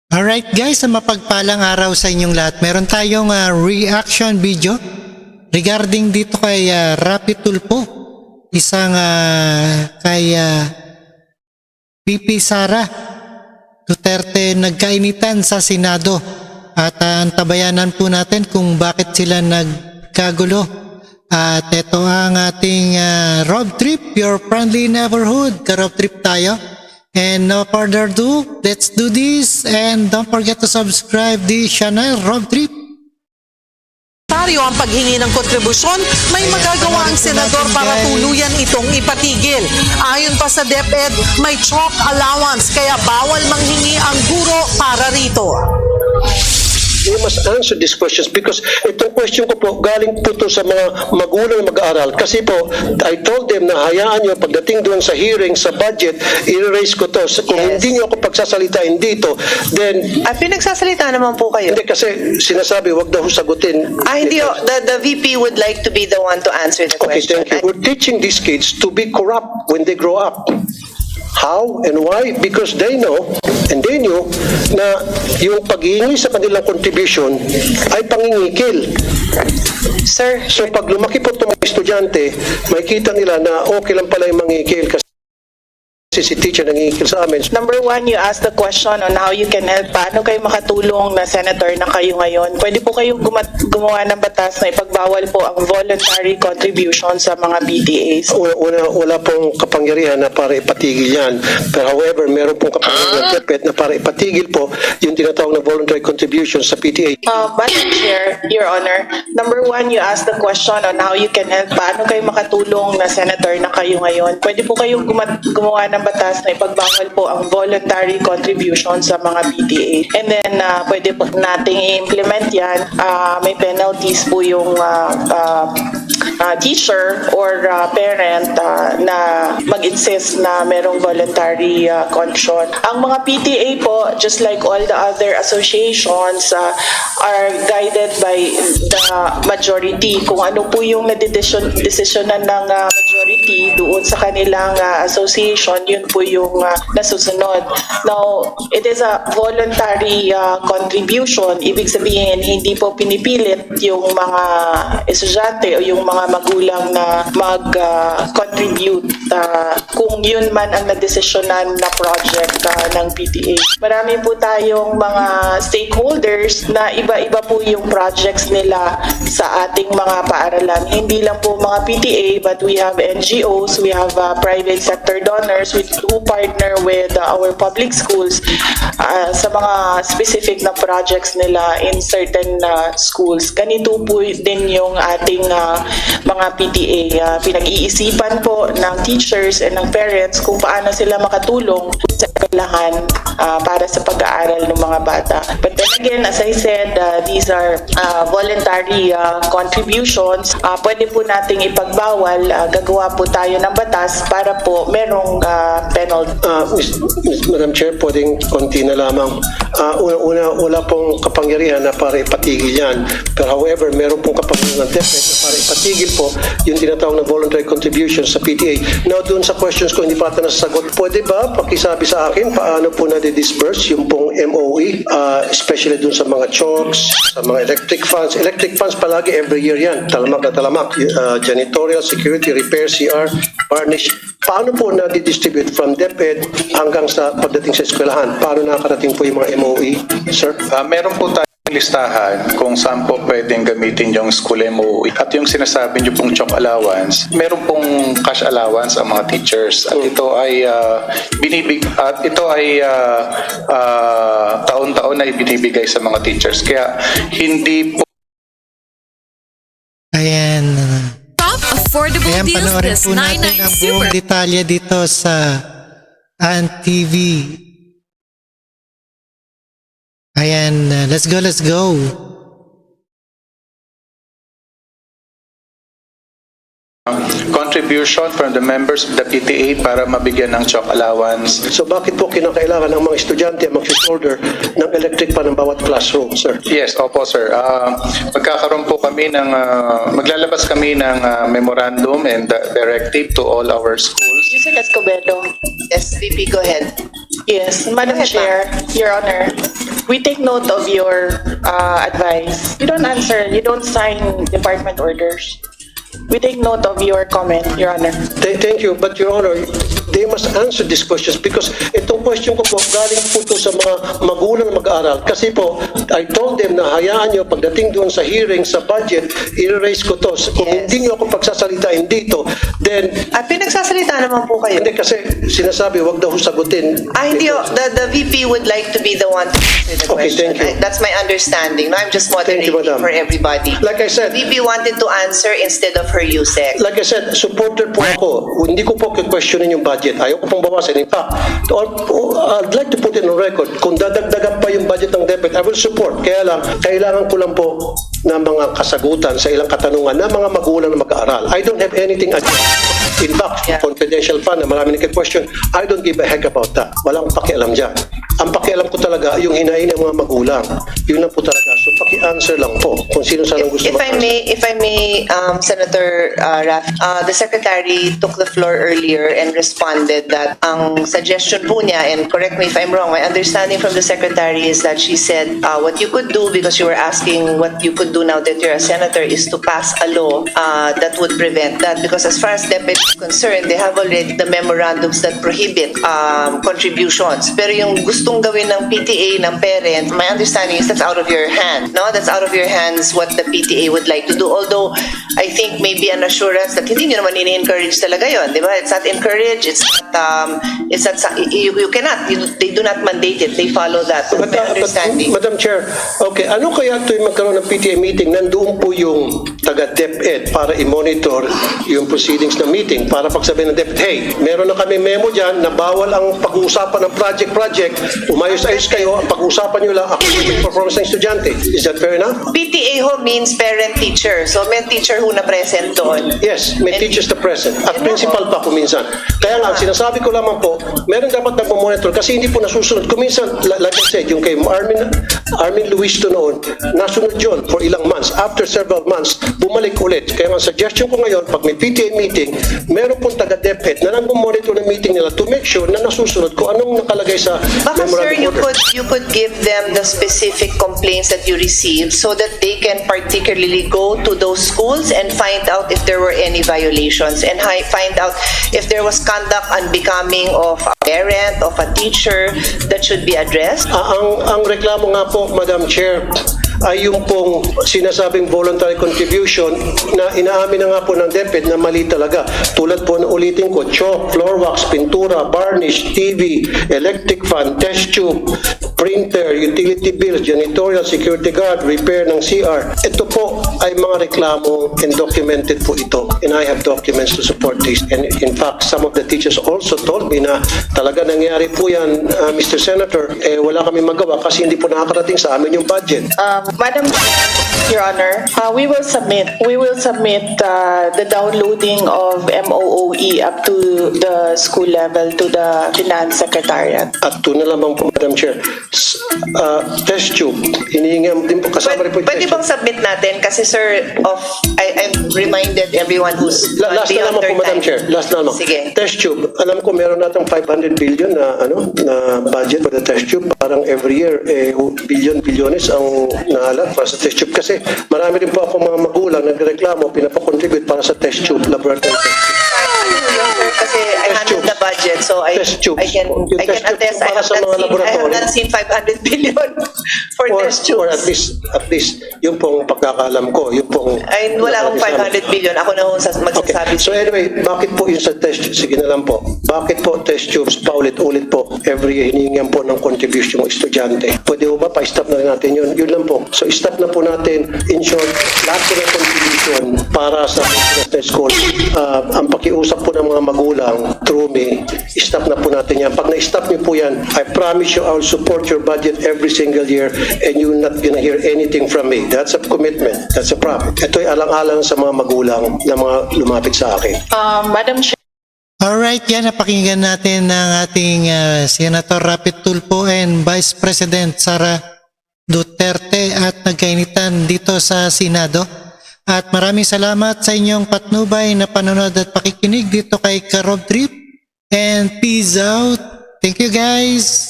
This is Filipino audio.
Alright guys, mapagpalang araw sa inyong lahat. Meron tayong reaction video regarding dito kay Rapi Tulfo. Isang kay PP Sara Duterte nagkainitan sa Senado. At antabayanan po natin kung bakit sila nagkagulo. At ito ang ating road trip, your friendly neighborhood. Ka-road trip tayo. And no further ado, let's do this, and don't forget to subscribe the channel Rob Trip. Ang paghingi ng kontribusyon, may magagawa ang senador para tuluyan itong ipatigil. Ayon pa sa DepEd, may chalk allowance kaya bawal manghingi ang guro para rito. You must answer these questions because itong question ko po galing po to sa mga magulang mag-aaral kasi po I told them na hayaan nyo pagdating doon sa hearing sa budget i-raise ko to. Kung hindi nyo ako pagsasalitain dito then pinagsasalita naman po kayo. hindi kasi sinasabi wag daw sagutin. Hindi the VP would like to be the one to answer the Okay, question. thank you. We're teaching these kids to be corrupt when they grow up. How and why? Because they know and they knew na yung paghihingi sa kanilang contribution ay pangingikil. Sir, So pag lumaki po itong mga estudyante, makikita nila na okay lang pala yung mangingikil kasi si teacher nangingikil sa amin. number one, you asked the question on how you can help. Paano kayo makatulong na senator na kayo ngayon? Pwede po kayong gumawa ng batas na ipagbawal po ang voluntary contribution sa mga PTAs. Wala pong kapangyarihan na para ipatigil yan. Pero however, meron pong kapangyarihan na para ipatigil po yung tinatawag na voluntary contribution sa PTA. Madam Chair, Your Honor, number one, you asked the question on how you can help. Paano kayo makatulong na senator na kayo ngayon? Pwede po kayong gumawa ng batas na ipagbawal po ang voluntary contribution sa mga PTA. And then, pwede po nating i-implement yan. May penalties po yung teacher or parent na mag-insist na merong voluntary contribution. Ang mga PTA po, just like all the other associations, are guided by the majority. Kung ano po yung nadedesisyonan ng majority doon sa kanilang association, yun po yung nasusunod. Now, it is a voluntary contribution. Ibig sabihin, hindi po pinipilit yung mga estudyante o yung mga magulang na mag-contribute kung yun man ang nadesisyonan na project ng PTA. Marami po tayong mga stakeholders na iba-iba po yung projects nila sa ating mga paaralan. Hindi lang po mga PTA, but we have NGOs, we have private sector donors who partner with our public schools sa mga specific na projects nila in certain schools. Ganito po din yung ating mga PTA. Pinag-iisipan po ng teachers and ng parents kung paano sila makatulong sa eskwelahan para sa pag-aaral ng mga bata. But then again, as I said, these are voluntary contributions. Pwede po nating ipagbawal. Gagawa po tayo ng batas para po merong penalty. Madam Chair, pwedeng konti na lamang. Wala pong kapangyarihan na para ipatigil yan. Pero however, meron pong kapangyarihan ng DepEd na para ipatigil po yung tinatawag na voluntary contribution sa PTA. Now, doon sa questions ko, hindi pa ata nasasagot. Pwede ba pakisabi sa akin paano po na-disperse yung pong MOE, especially doon sa mga chalks, sa mga electric funds. Electric funds palagi every year yan. Talamak na talamak. Janitorial, security, repair, CR, varnish. Paano po na-distribute from DepEd hanggang sa pagdating sa eskwelahan? Paano nakakarating po yung mga MOE, sir? Meron po tayong listahan kung saan po pwedeng gamitin yung school MOE. At yung sinasabi niyo pong chalk allowance, meron pong cash allowance ang mga teachers. At ito ay taon-taon na ibinibigay sa mga teachers. Kaya hindi po Ayan. Top affordable Ayan, deals panoorin this po natin 99 ang buong Super. detalye dito sa ANTV. Ayan, let's go, let's go. contribution from the members of the PTA para mabigyan ng chalk allowance. So bakit po kinakailangan ng mga estudyante mag-shoulder ng electric pan ng bawat classroom, sir? Yes, opo sir. Magkakaroon po kami ng, maglalabas kami ng memorandum and directive to all our schools. Yusek Escobedo. Yes, VP, go ahead. Yes, Madam Chair, Your Honor, we take note of your advice. You don't answer, you don't sign department orders. We take note of your comment, Your Honor. Thank you, but Your Honor, they must answer these questions because itong question ko po, galing po to sa mga magulang na mag-aaral. Kasi po, I told them na hayaan nyo pagdating doon sa hearing, sa budget, i-raise ko to. Kung hindi nyo ako pagsasalitain dito, then, At pinagsasalita naman po kayo. hindi kasi sinasabi, wag daw sagutin. Hindi, the VP would like to be the one to answer the Okay, question. thank you. That's my understanding. No, I'm just Thank you, moderating Madam. for everybody. Like I said, VP wanted to answer instead of her USEC. Like I said, supporter po ako. Hindi ko po questionin yung budget. Ayaw ko pong bawasan. In fact, I'd like to put it on record, kung dadagdagan pa yung budget ng DepEd, I will support. Kaya lang, kailangan ko lang po ng mga kasagutan sa ilang katanungan ng mga magulang na mag-aaral. I don't have anything against. In fact, confidential fund na marami nagka-question, I don't give a heck about that. Walang pakialam dyan. Ang pakialam ko talaga, yung hinain ng mga magulang. Yun na po talaga. So, paki-answer lang po kung sino saan ang gusto If I may, Senator Rafi, the Secretary took the floor earlier and responded that ang suggestion po niya, and correct me if I'm wrong, my understanding from the Secretary is that she said what you could do, because you were asking what you could do now that you're a Senator, is to pass a law that would prevent that. Because as far as DepEd is concerned, they have already the memorandums that prohibit contributions. Pero yung gustong gawin ng PTA, ng parent, my understanding is that's out of your hand. No, that's out of your hands what the PTA would like to do. Although, I think maybe an assurance that hindi nyo naman ini-encourage talaga yun, di ba? It's not encouraged, it's not, you cannot, they do not mandate it, they follow that. But, My understanding. Madam Chair, okay, ano kaya tuwing magkaroon ng PTA meeting, nandoon po yung taga-DepEd para i-monitor yung proceedings ng meeting, para pagsabihin ng DepEd, hey, meron na kami memo dyan na bawal ang pag-uusapan ng project, umayos-ayos kayo, ang pag-uusapan nyo lang academic performance ng estudyante. Is that fair enough? PTA ho means parent-teacher. So may teacher who na present doon. Yes, may And- teachers na present. At principal pa kuminsan. Kaya nga, sinasabi ko lamang po, meron dapat nagmamonitor kasi hindi po nasusunod. Kuminsan, like I said, yung kay Armin Luis to noon, nasunod yun for ilang months. After several months, bumalik ulit. Kaya nga, suggestion ko ngayon, pag may PTA meeting, meron pong taga-DepEd na nagmamonitor ng meeting nila to make sure na nasusunod kung anong nakalagay sa Baka sir, memorandum order. you could give them the specific complaints that you received so that they can particularly go to those schools and find out if there were any violations and find out if there was conduct unbecoming of a parent, of a teacher that should be addressed. Ang reklamo nga po, Madam Chair, ay yung pong sinasabing voluntary contribution na inaamin na nga po ng DepEd na mali talaga. Tulad po na ulitin ko, chalk, floor wax, pintura, varnish, TV, electric fan, test tube, printer, utility bills, janitorial, security guard, repair ng CR. Ito po ay mga reklamo and documented po ito. And I have documents to support this. And in fact, some of the teachers also told me na talaga nangyari po yan, Mr. Senator, wala kami magawa kasi hindi po nakakarating sa amin yung budget. Madam Chair, Your Honor, we will submit the downloading of MOOE up to the school level to the Finance Secretariat. At ito na lamang po, Madam Chair, test tube, hinihingi din po, kasama rin po yung Pwede test tube. bang submit natin? Kasi sir, I'm reminded everyone who's Last na lamang po, Madam Chair, last na lamang. Sige. Test tube, alam ko meron natang 500 billion na budget for the test tube. Parang every year, bilyones ang naalat para sa test tube. Kasi marami rin po ako mga magulang nagreklamo, pinapakontribute para sa test tube, laboratory test tube. Kasi I handled the budget, so I Test tubes. can Yung test attest. tube para sa mga I have laboratory. not seen 500 billion for test tubes. Or at least, yung pong pagkakaalam ko, yung pong... Ay, wala akong 500 billion. Ako na kung magsasabi. Okay. So anyway, bakit po yung sa test tubes? Sige na lang po. Bakit po test tubes paulit-ulit po every year hinihingan po ng contribution ng estudyante? Pwede po ba pa-stop na rin natin yun? Yun lang po. So stop na po natin. In short, lahat po ng contribution para sa international school. Ang pakiusap po ng mga magulang through me, stop na po natin yan. Pag na-stop niyo po yan, I promise you I will support your budget every single year and you're not gonna hear anything from me. That's a commitment. That's a promise. Ito ay alang-alang sa mga magulang na mga lumapit sa akin. Madam Chair, Alright, yan, napakinggan natin ng ating Senator Rapi Tulfo and Vice President Sara Duterte at nagkainitan dito sa Senado. At maraming salamat sa inyong patnubay na panonood at pakikinig dito kay Karob Trip. And peace out. Thank you guys.